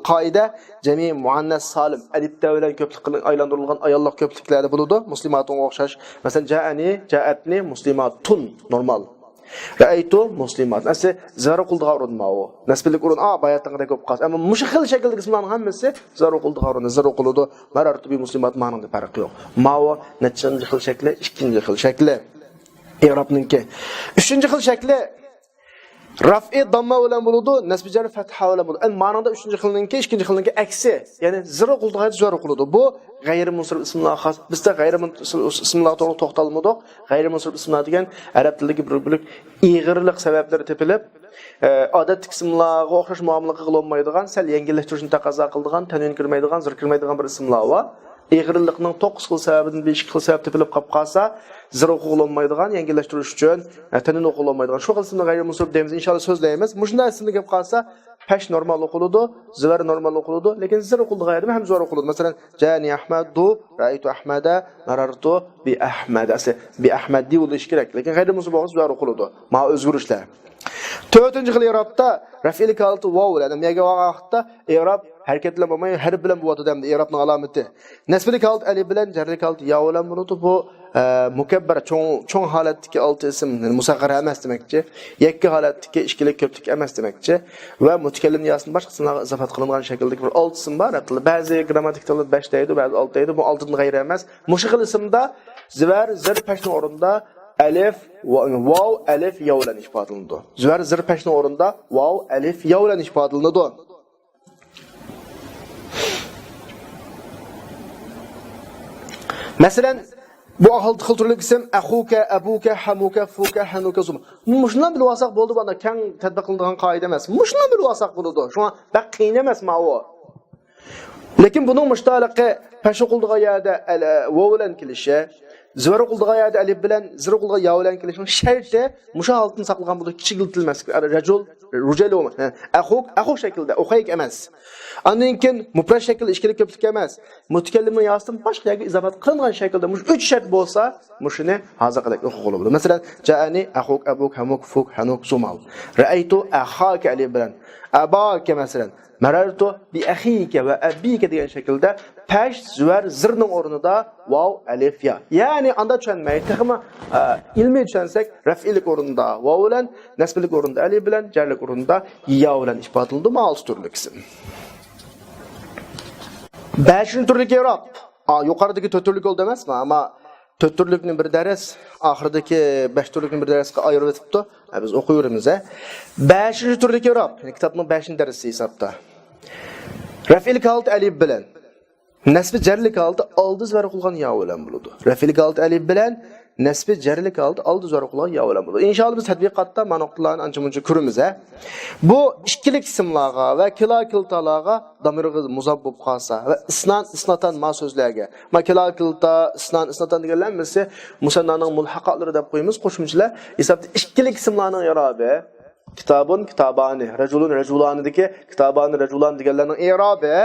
A: qoida jami muannas salim alifta bilan ko'plik qilib aylantirilgan ayollar ko'pliklarda bo'ladi. Muslimatga o'xshash. Masalan, ja'ani, ja'atni, muslimatun normal. Ra'aytu muslimat. Asli zar qildigan o'rinma u. Nasblik o'rin bayatda ko'p qas. Ammo mush xil shakldagi ismlarning hammasi zar qildigan o'rinda zar qiladi. Marartu bi muslimat ma'noda farqi yo'q. Ma'o nechanchi xil shakli, ikkinchi xil shakli. İrabninki. Üçüncü xil şekli raf'i damma bilan bo'ladi, nasbi jar fatha bilan bo'ladi. Yani ma'noda üçüncü xilninki, ikkinchi xilninki aksi. Ya'ni zir qildigan zar qiladi. Bu g'ayri munsarif ismlar xos. Bizda g'ayri munsarif ismlar to'g'ri to'xtalmadik. G'ayri munsarif ismlar degan arab tilidagi bir bo'lak ig'irlik sabablari tepilib, odatdagi ismlarga o'xshash muomala qilolmaydigan, sal yengillashtirishni taqozo qiladigan, tanvin kirmaydigan, zir kirmaydigan bir ismlar bor. Ig'irlikning 9 xil sababidan 5 xil sabab tepilib qolib qolsa, zir o'qilolmaydigan, yengillashtirish uchun tanin o'qilolmaydigan shu xil ismni g'ayri munsarif deymiz. Inshaalloh so'zlaymiz. Mushunday ismni kelib qolsa, pash normal o'qiladi, zir normal o'qiladi, lekin zir o'qildigan yerda ham zir o'qiladi. Masalan, jani ahmadu, ra'aytu ahmada, marartu bi ahmad. Asli bi ahmadi bo'lishi kerak, lekin g'ayri munsarif bo'lsa zir o'qiladi. Ma o'zgarishlar. 4-chi xil i'robda raf'il kaliti vav bilan mega vaqtda i'rob harakatlar bo'lmay harf bilan bo'ladi hamda i'robning alomati. Nasbli kalit alif bilan, jarli kalit ya bilan bo'ladi. Bu mukabbar cho'ng holatdagi olti ism, musaqqar emas demakchi. Yakka holatdagi ishkilik ko'plik emas demakchi. Va mutakallim yasini boshqa ismlarga izofat qilingan shakldagi bir 6 ism bor. Ba'zi grammatik tilda 5 deydi, ba'zi 6 deydi. Bu 6 g'ayri emas. Mushaqil ismda zivar zir pashning o'rinda alif, vav, alif, ya bilan ifodalanadi. Zivar zir pashning o'rinda vav, alif, ya bilan ifodalanadi. Masalan, bu ahil turli ism axuka, abuka, hamuka, fuka, hanuka, zum. Mushundan bilib olsak bo'ldi, bunda keng tatbiq qilinadigan qoida emas. Mushundan bilib olsak bo'ladi. Shunga baq qiyin emas ma'vo. Lekin buning mushtaqi pashi qildigan yerda vav bilan kelishi, zir qildigan yerda alif bilan, zir qildigan ya bilan kelishi sharti musha holatni saqlagan bo'ldi, kichikiltilmas. Rajul, rujal bo'lmas. Axuk shaklda, o'xayk emas. Ondan keyin mufrad shakl ishkilik ko'plik emas. Mutakallimning yastin boshqa yerga izofat qilingan shaklda mush 3 shart bo'lsa, mushuni hozir qilib o'qib bo'ladi. Masalan, ja'ani axuk, abuk, hamuk, fuk, hanuk, sumal. Ra'aytu akhaka alif bilan. Abaka masalan. Marartu bi akhika va abika degan shaklda pash zuvar zirning o'rnida vav alif ya. Ya'ni anda tushunmay, texma ilmiy tushunsak, raf'ilik o'rnida vav bilan, nasblik o'rnida alif bilan, jarlik o'rnida ya bilan ifodalanadi. Ma'lum turli ism. 5 turlik i'rob. Yuqoridagi 4 turlik oldu emasmi? Ama 4 turlikning bir dars, oxiridagi 5 turlikning bir darsga ayirib o'tibdi. Biz o'qiyveramiz. 5 turlik i'rob. Kitobning 5-darsi hisobda. Raf'il kalt alif bilan nasbi jarlik oldi oldi zar qilgan yo bilan bo'ladi. Raf'il kalt alif bilan nasbi jarlik oldi oldi zar qilgan yo bilan bo'ladi. Inshaalloh biz tadbiqotda mana nuqtalarni ancha-muncha ko'ramiz. Bu ikkilik ismlarga va kilokiltalarga damirg'iz muzab bo'lib qolsa va isnatan ma so'zlarga. Ma kilokilta, isnatan deganlar bilsa musannaning mulhaqatlari deb qo'yamiz qo'shimchalar. Hisobda ikkilik ismlarning i'robi Kitabun, kitabani, rajulun, rajulanidagi kitabani, rajulan deganlarning i'robi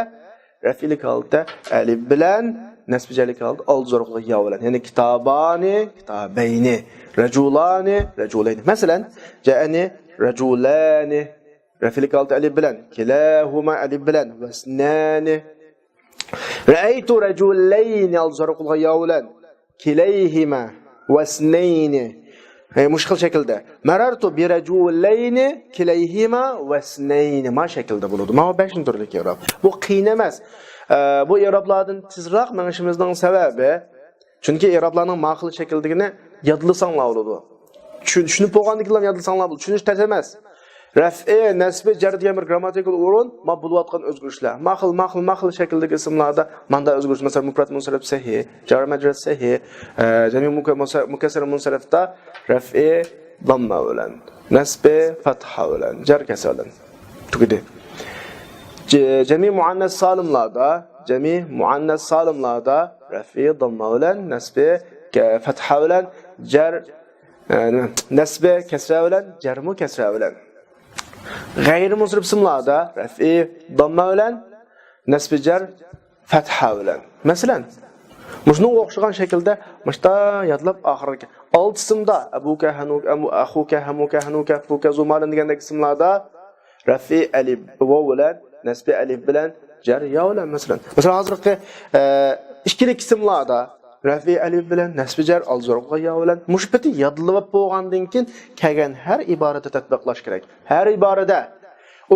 A: raf'ili kalda alif bilan nasbijalik kalda oldi zo'riqli yo bilan. Ya'ni kitabani, kitabayni, rajulani, rajulayni. Masalan, ja'ani rajulani raf'ili kalda alif bilan, kilahuma alif bilan, wasnani. Ra'aytu rajulayni oldi zo'riqli yo bilan, kilayhima wasnayni. Mushkil şekilde. Marartu bi rajulayni kilayhima wasnayni ma şekilde bo'ladi. Mana 5 turlik i'rob. Bu qiyin emas. Bu i'roblardan tezroq mengishimizning sababi chunki i'roblarning ma'qul shaklligini yodlasanglar bo'ladi. Tushunib bo'lganliklarini yodlasanglar bo'ladi. Tushunish tez emas. Raf'i, nasbi, jar degan bir grammatikal o'rin ma bo'layotgan o'zgarishlar. Ma'qul shakldagi ismlarda manda o'zgarish, masalan, mufrad munsarif sahih, jar majrur sahih, jami mukassar munsarifda raf'i damma bilan, nasbi fatha bilan, jar kasra bilan. Tugadi. Jami muannas salimlarda raf'i damma bilan, nasbi fatha bilan, jar nasbi kasra bilan, jarmu kasra bilan. Gayri musrif ismlarda raf'i damma bilan nasbi jar fatha bilan. Masalan, mushunga o'xshagan shaklda mashta yodlab oxiriga 6 ismda abuka hanuka akhuka hamuka hanuka fuka zumalan degandek ismlarda raf'i alif va bilan nasbi alif bilan jar yo bilan masalan. Masalan, hozirgi ikkilik ismlarda raf'i alif bilan nasbi jar al-zarqa yo bilan mushbati yodlab bo'lgandan keyin kelgan har iborada tatbiqlash kerak. Har iborada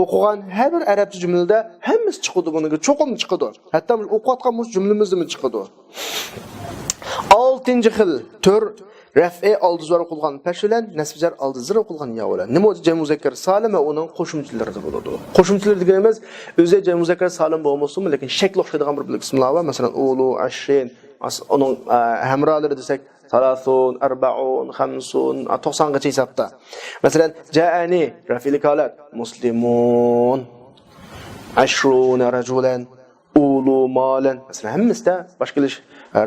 A: o'qigan har bir arabcha jumlada hammasi chiqadi, bunga cho'qim chiqadi. Hatto o'qiyotgan mush jumlamizmi chiqadi. 6-xil tur raf'i oldi zar qilgan pash bilan nasbi jar oldi zar qilgan yo bilan. Nima o'zi jam muzakkar salim va uning qo'shimchalarida bo'ladi. Qo'shimchalar deganimiz o'zi jam muzakkar salim bo'lmasin, lekin shakl o'xshaydigan bir ismlar bor. Masalan, ulu, ashrin onun hamraları desek 30, 40, 50, 90 gacha hisobda. Masalan, ja'ani raf'il kalat muslimun 20 rajulan ulu malan. Masalan, hammasida boshqalish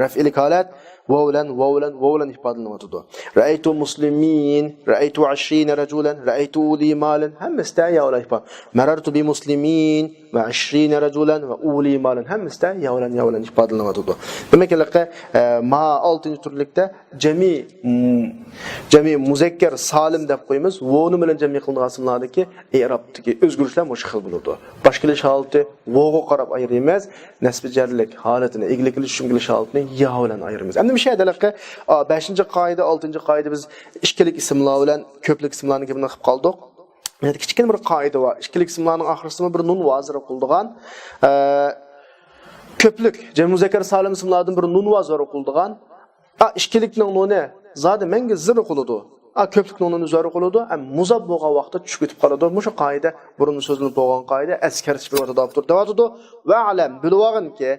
A: raf'il kalat vovlan ifodalanadi. Ra'aytu muslimin, ra'aytu 20 rajulan, ra'aytu uli malan. Hammasida ya'la ifod. Marartu bi muslimin va 20 rajulan va uli malan. Hammasida ya'lan ifodalanadi. Demak, ma 6-turlikda jami muzakkar salim deb qo'yamiz. Voni bilan jami qilingan ismlardagi i'robdagi o'zgarishlar mushkil bo'ladi. Boshqalish holati voga qarab ayiramiz, nasbi jarlik holatini, egliklik shumgilish holatini yo bilan ayiramiz. Endi bir şey adalıqqa 5-qoida, 6-qoida biz ikkilik ismlar bilan ko'plik ismlarni gapini qilib qoldik. Yani kichkina bir qoida bor. Ikkilik ismlarning oxirisida bir nun vazir qildigan ko'plik jami muzakkar salim ismlardan bir nun vazir qildigan ikkilikning nuni zodi menga zir qiladi. Ko'plikning nuni zir qiladi, muzab bo'lgan vaqtda tushib ketib qoladi. Mushu qoida burun so'zlanib bo'lgan qoida askarchi bir o'rtada turibdi. Va alam bilvag'inki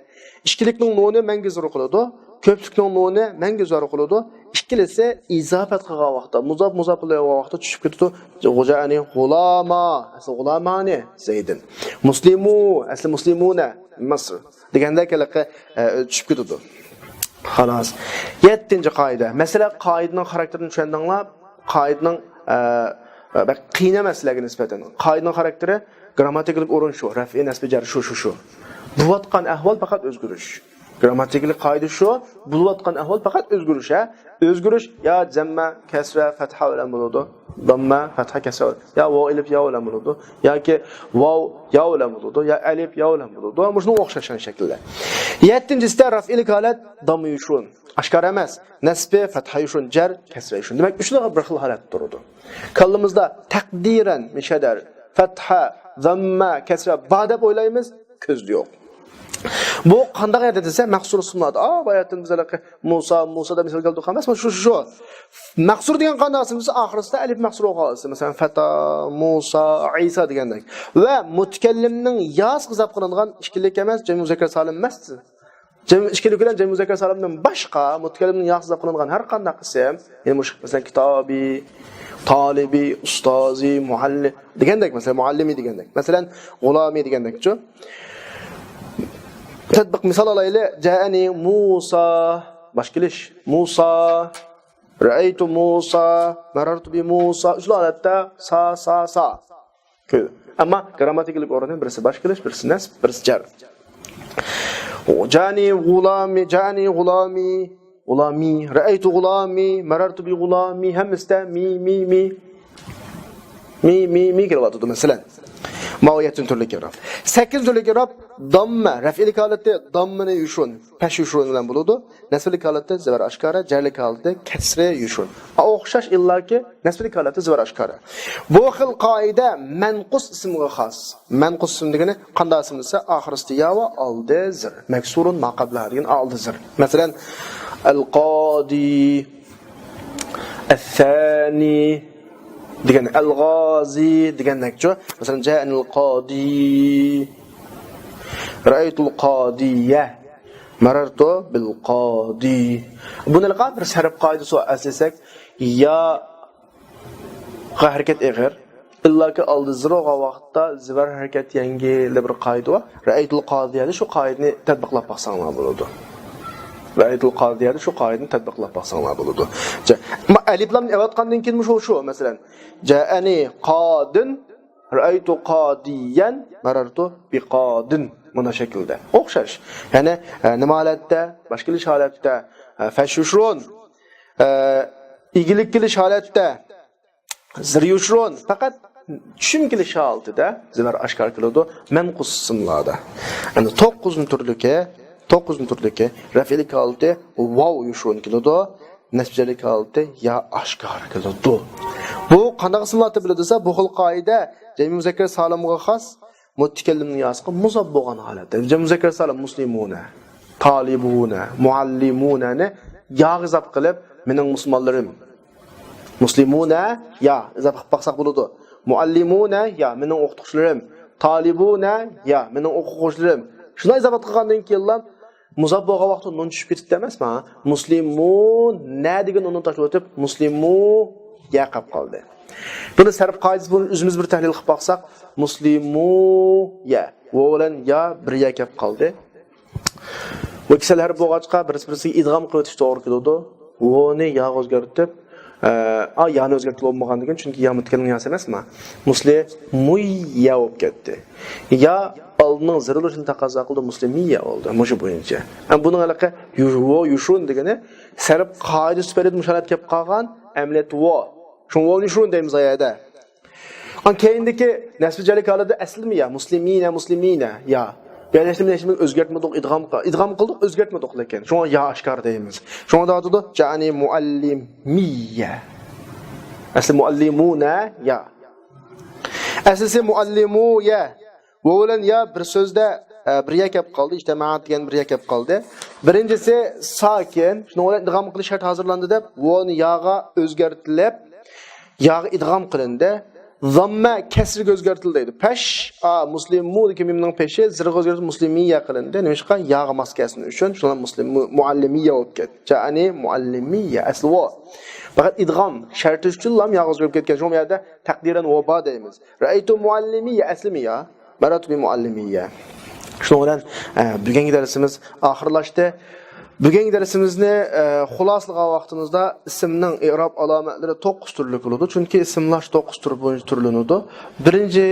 A: ikkilikning nuni menga zir qiladi. Köpçükning nuni menga zor qiladi. Ikkilisi izofat qilgan vaqtda, muzab qilgan vaqtda tushib ketadi. G'ujani g'ulama, asli g'ulamani Zaydin. Muslimu, asli muslimuna Misr. Deganda kalaqa tushib ketadi. Xolos. 7-qoida. Mesela qoidaning xarakterini tushundinglar. Qoidaning qiyin emasligiga nisbatan. Qoidaning xarakteri grammatikalik o'rin shu, raf'i nasbi jar shu. Bo'layotgan ahvol faqat o'zgarish. Grammatiklik qoida shu, bo'layotgan ahvol faqat o'zgarish. O'zgarish ya jamma, kasra, fatha bilan bo'ladi. Damma, fatha, kasra. Ya vav alif ya bilan bo'ladi. Yoki vav ya bilan bo'ladi, ya alif ya bilan bo'ladi. Va shunga o'xshagan shaklda. 7-sida raf'il holat damma yushun. Ashkar emas. Nasbi, fatha yushun, jar, kasra yushun. Demak, uchta bir xil holat turadi. Kallimizda taqdiran mishadar, fatha, damma, kasra ba deb o'ylaymiz, ko'zda yo'q. Bu qanday ayet desa maqsur ismlar. Bayatın bizlar Musa da misal keldik emas, şu. Maqsur degan qanday ism desa oxirisida alif maqsur o'qilsa, masalan Fata, Musa, Isa degandek. Va mutakallimning yaz qizab qilingan ikkilik emas, jami muzakkar salim emas. İşkilik bilan jami muzakkar salimdan boshqa mutakallimning yaz qizab qilingan har qanday qism, ya'ni masalan kitobi, talibi, ustozi, muallim degandek, masalan muallimi degandek. Masalan g'ulami degandek-chu. Tatbiq misal alayli, ja'ani Musa, başkilish. Musa, ra'aytu Musa, marartu bi Musa. Ushul holatda sa. Amma grammatikalik o'rnidan birisi başkilish, birisi nasb, birisi jar. Ja'ani g'ulami, ra'aytu g'ulami, marartu bi g'ulami. Hammasta mi kelyapti masalan. Maviyatın türlü kirab. 8 türlü kirab damma, raf'lik holatda dammani yushun, pash yushun bilan bo'ladi. Nasblik holatda zivar ashkara, jarlik holatda kasra yushun. O'xshash illaki nasblik holatda zivar ashkara. Bu xil qoida manqus ismga xos. Manqus ism degani qanday ism desa oxirisida ya va oldi zir. Maksurun ma qablaha degan oldi zir. Masalan al-qadi, al-thani degan al-ghazi degandekchu. Masalan ja'anil qadi, ra'aytul qadiyya, marartu bil qadi. Bunaqa bir sarf qoidasi asasak ya harakat eg'ir illaki oldi ziroga vaqtda zivar harakat yangi bir qoida bor. Ra'aytul qadiyya shu qoidani tatbiqlab baqsanglar bo'ladi. Ra'aytul qadiyya shu qoidani tatbiqlab baqsanglar bo'ladi. Alif lam yavatqandan keyin shu masalan ja'ani qadin, ra'aytu qadiyan, marartu biqadin. Mana shaklda. O'xshash. Ya'ni nima holatda, boshqa holatda fashushron, igilik kilish holatda ziryushron, faqat tushum kilish holatida zivar ashkar qiladi manqus ismlarda. Ya'ni 9 turliki rafilik holati vav yushron qiladi, nasbjalik holati ya ashkar qiladi. Bu qanday ismlarni biladi desa, bu xil qoida jami muzakkar salimga xos, mutakallimning yasqi muzab bo'lgan holatda. Jami muzakkar salim muslimuna, talibuna, muallimuna ni ya g'izab qilib, mening musulmonlarim. Muslimuna ya g'izab qilib baqsaq bo'ladi. Muallimuna ya mening o'qituvchilarim. Talibuna ya mening o'quvchilarim. Shunday g'izab qilgandan keyin muzab bo'lgan vaqtda nun tushib ketdi emasmi? Muslimun na degan uni tashlab o'tib, muslimu ya qolib qoldi. Buni sarf qoidasi bilan o'zimiz bir tahlil qilib baqsaq, muslimu ya va bilan ya bir ya kelib qoldi. Bu ikkilar bo'lg'achqa birisiga idg'om qilib o'tish to'g'ri keladi. Voni ya o'zgartirib, yani o'zgartirib olmagandan chunki ya mutakallim yas emasmi? Muslimuya bo'lib ketdi. Ya oldning zirlashini taqozo qildi, muslimiya oldi. Mushu bo'yicha. Buning aloqa yushun degani sarf qoidasi tufayli musharat kelib qolgan amliyat vo. Shunga yushun deymiz ayada. Keyindagi nasbjalik holida aslimi ya muslimina ya. Yani neşmi özgertmedik, idgam kıldık, özgertmedik lekin. Şuna ya aşkar deyimiz. Şuna da adı cani muallimiyye. Asli muallimuna ya. Aslisi muallimuye. Bu olan ya bir sözde bir yak yap kaldı. İşte maat diyen bir yak yap kaldı. Birincisi sakin. Şuna olan idgam kılış şart hazırlandı da bu onu yağa özgertilip yağı idgam kılındı. Zamme kesri özgertildiydi. Peş, muslimu kimimning peşi zirga özgertildi muslimiya qilindi. Nimishqa yağı maskasini uchun shuna muallimiya bo'lib ketdi. Ja'ani muallimiya asli va. Faqat idg'am sharti uchun lam yağı o'zgarib ketgan. Shu yerda taqdiran va deymiz. Ra'aytu muallimiya aslimiya, maratu bi muallimiya. Shuna bilan bugungi darsimiz oxirlashdi. Bugungi darsimizni xuloslagan vaqtimizda ismning i'rob alomatlari 9 turli bo'ladi. Chunki ismlar 9 tur bo'yicha turlanadi. Birinchi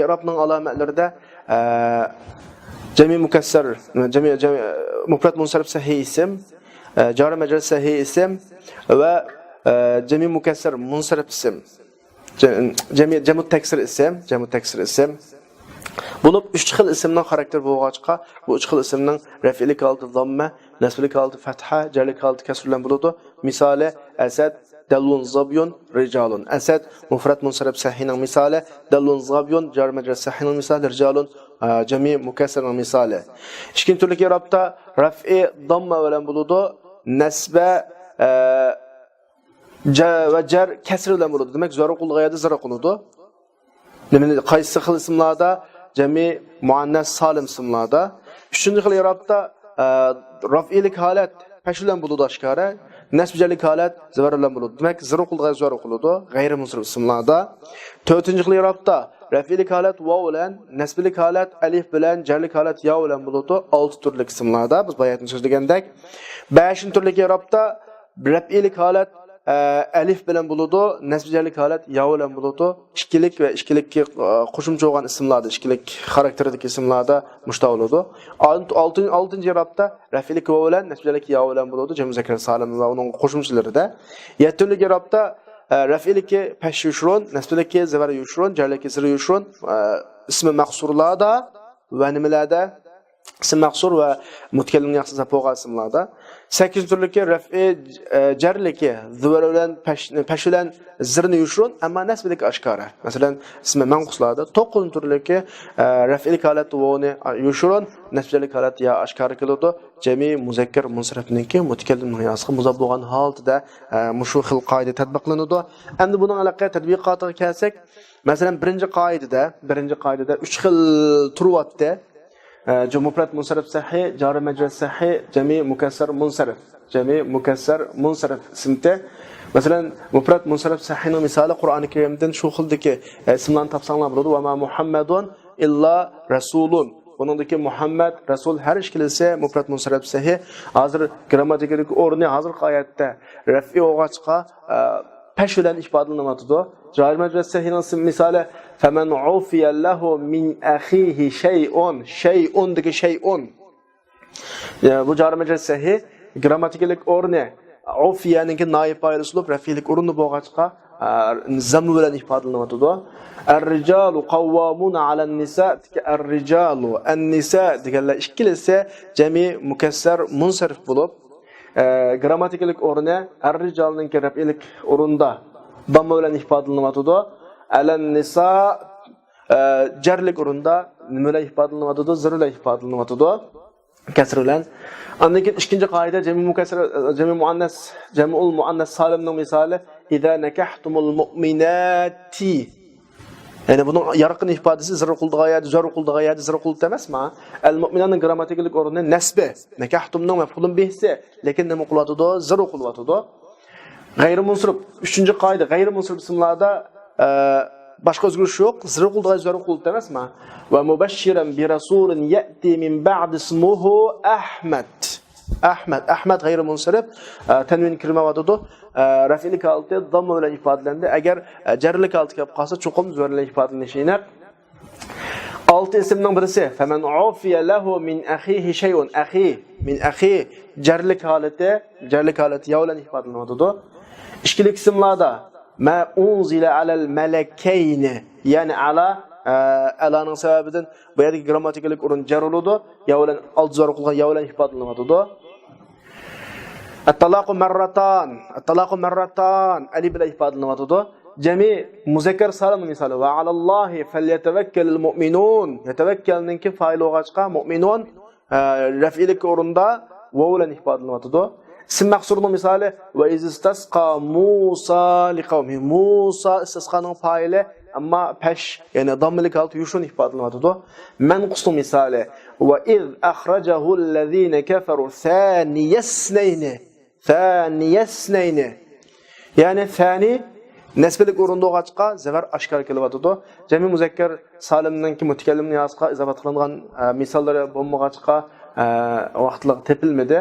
A: i'robning alomatlarida jami mukassar, jami mufrad munsarif sahih ism, jar majrur sahih ism va jami mukassar munsarif ism. Jamu taksir ism. Bunu 3 xil ismning xarakteri bo'lg'achqa, bu 3 xil ismning raf'lik holati zamma, nasblik holati fatha, jarlik holati kasr bilan bo'ladi. Misoli Asad, dalun zabyun ricalun. Asad mufrad munsarif sahihning misali, dalun zabyun jar majrur sahihning misali, ricalun jami mukassarning misali. İkinci türlü i'robda raf'i damma bilan bo'ladi, nasba va jar kasr bilan bo'ladi. Demak, zora qilg'ayda zara qiladi. Qaysi xil ismlarda jami muannas salim ismlarda. Üçüncü xil i'robda raf'ilik holat pesh bilan bo'ladi oshkora, nasbjalik holat zar bilan bo'ladi. Demak, zara qilg'ayda zara qiladi g'ayri munsarif ismlarda. To'rtinchi xil i'robda raf'ilik holat vav bilan, nasblik holat alif bilan, jarlik holat ya bilan bo'ladi. 6 turli ismlarda biz bayatni so'zlagandek. 5-chi turli i'robda raf'ilik holat alif bilan bo'ladi, nasbjalik holat ya bilan bo'ladi. Ikkilik va ikkilikka qo'shimcha bo'lgan ismlarda, ikkilik xarakteridagi ismlarda mushta bo'ladi. 6-chi i'robda raf'ilik vav bilan, nasbjalik ya bilan bo'ladi, jam muzakkar salim va uning qo'shimchalarida. 7-chi i'robda raf'ilikka pesh yushrun, nasblikka zavar yushrun, jarlikka zir yushrun, ismi maqsurlarda va nimalarda? İsim maqsur va mutakallimning yaxshisi bo'lgan ismlarda. 8 turliki raf'i jarliki zavar bilan pesh bilan zirni yushrun, ammo nasblik oshkora. Masalan, ismi manquslarda 9 turliki raf'ilik holat va'ni yushrun, nasblik holat ya oshkora keladi. Jami muzakkar munsarifniki mutakallimning yaxshisi muzab bo'lgan holatda mushu xil qoida tatbiqlanadi. Endi buning aloqa tatbiqotiga kelsak, masalan, birinchi qoidada 3 xil turyapti. Mufrad munsarif sahih, jari majrur sahih, jami mukassar munsarif ismda. Masalan, mufrad munsarif sahihning misoli Qur'oni Karimdan shu xildagi ismlarni topsanglar bo'ladi. Va ma Muhammadun illa rasulun. Buningdagi Muhammad, Rasul har ishkilisi mufrad munsarif sahih. Hozir grammatikalik o'rni hozir oyatda raf'i o'g'achqa pesh bilan ifodalanyapti. Jari majrur sahihning misoli فَمَنْ عُفِيَ لَهُ مِنْ أَخِيهِ شَيْءٌ deki şey'un. Bu jari majrur sahih grammatikalik o'rni ufiyaninki naib fa'il uslub raf'ilik o'rinni bo'lg'achqa zamm bilan ifodalanyapti. Er-rijalu qawwamuna 'alan-nisa, er-rijalu an-nisa deganlar ikkilisi jami mukassar munsarif bo'lib, grammatikalik o'rni er-rijalninki raf'ilik o'rinda damma bilan ifodalanyapti. Alan-nisa jarlik o'rinda nima bilan ifodalanyapti? Zir bilan ifodalanyapti. Kasr bilan. Undan keyin ikkinchi qoida jami mukassar, jami muannas, jamul muannas salimning misoli idza nakahtumul mu'minati. Yani bunun yarqin ifodasi zir qildig'ayadi, zar qildig'ayadi, zir qildi emasmi? Al-mu'minaning grammatikalik o'rni nasbi. Nakahtumning maf'ulun bihsi, lekin nima qilyapti? Zir qilyapti. G'ayri munsarif. Üçüncü qoida g'ayri munsarif ismlarda başka o'zgarish yo'q. Zir qildig'ay, zar qildi emasmi? Va mubashshiran bi rasulin ya'ti min ba'd ismuhu Ahmad. Ahmad g'ayri munsarif, tanvin kirmavadi. Raf'ilik holati damma bilan ifodalandi. Agar jarlik holati kelib qolsa, cho'qim zar bilan ifodalanishi. 6 ismning birisi faman ufiya lahu min akhihi shay'un. Min akhi jarlik holati ya bilan ifodalanadi. İşkilik ismlarda ma unzila alal malakayni, yani ala'nın sebebinden bu yerdeki grammatikalik o'rin jar bo'ladi, ya bilan alt zor qilgan ya bilan ifodalanadi. At-talaqu marratan alif bilan ifodalanadi. Jami muzakkar salim misali va alallohi falyatavakkalul mu'minun. Yatavakkalninki fa'il o'g'achqa mu'minun raf'ilik o'rinda va bilan ifodalanadi. İsim maqsurning misali va izistasqa Musa liqavmi. Musa istisqaning fa'ili amma pesh, yani damlik holat yushun ifodalanadi. Manqusning misali va iz akhrajahu allazina kafaru thaniyasnayni. Yani thani nasblik o'rinda o'g'achqa zavar oshkor kelyapti. Jami muzakkar salimninki mutakallimning yozqa izobat qilingan misollari bo'lmag'achqa vaqtlar tepilmadi.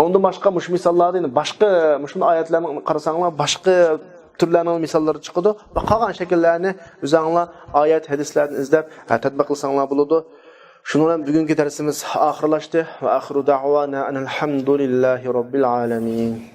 A: Ondan başka muş misallarda yine başka muşun ayetlerini qarasanglar başka türlerinin misalları çıkıdı. Ve kalan şekillerini üzerine ayet hadislerini izlep tatbiq qilsanglar bo'ladi. Şunu bilan bugungi darsimiz oxirlashdi va axiru da'vana alhamdulillahi robbil alamin.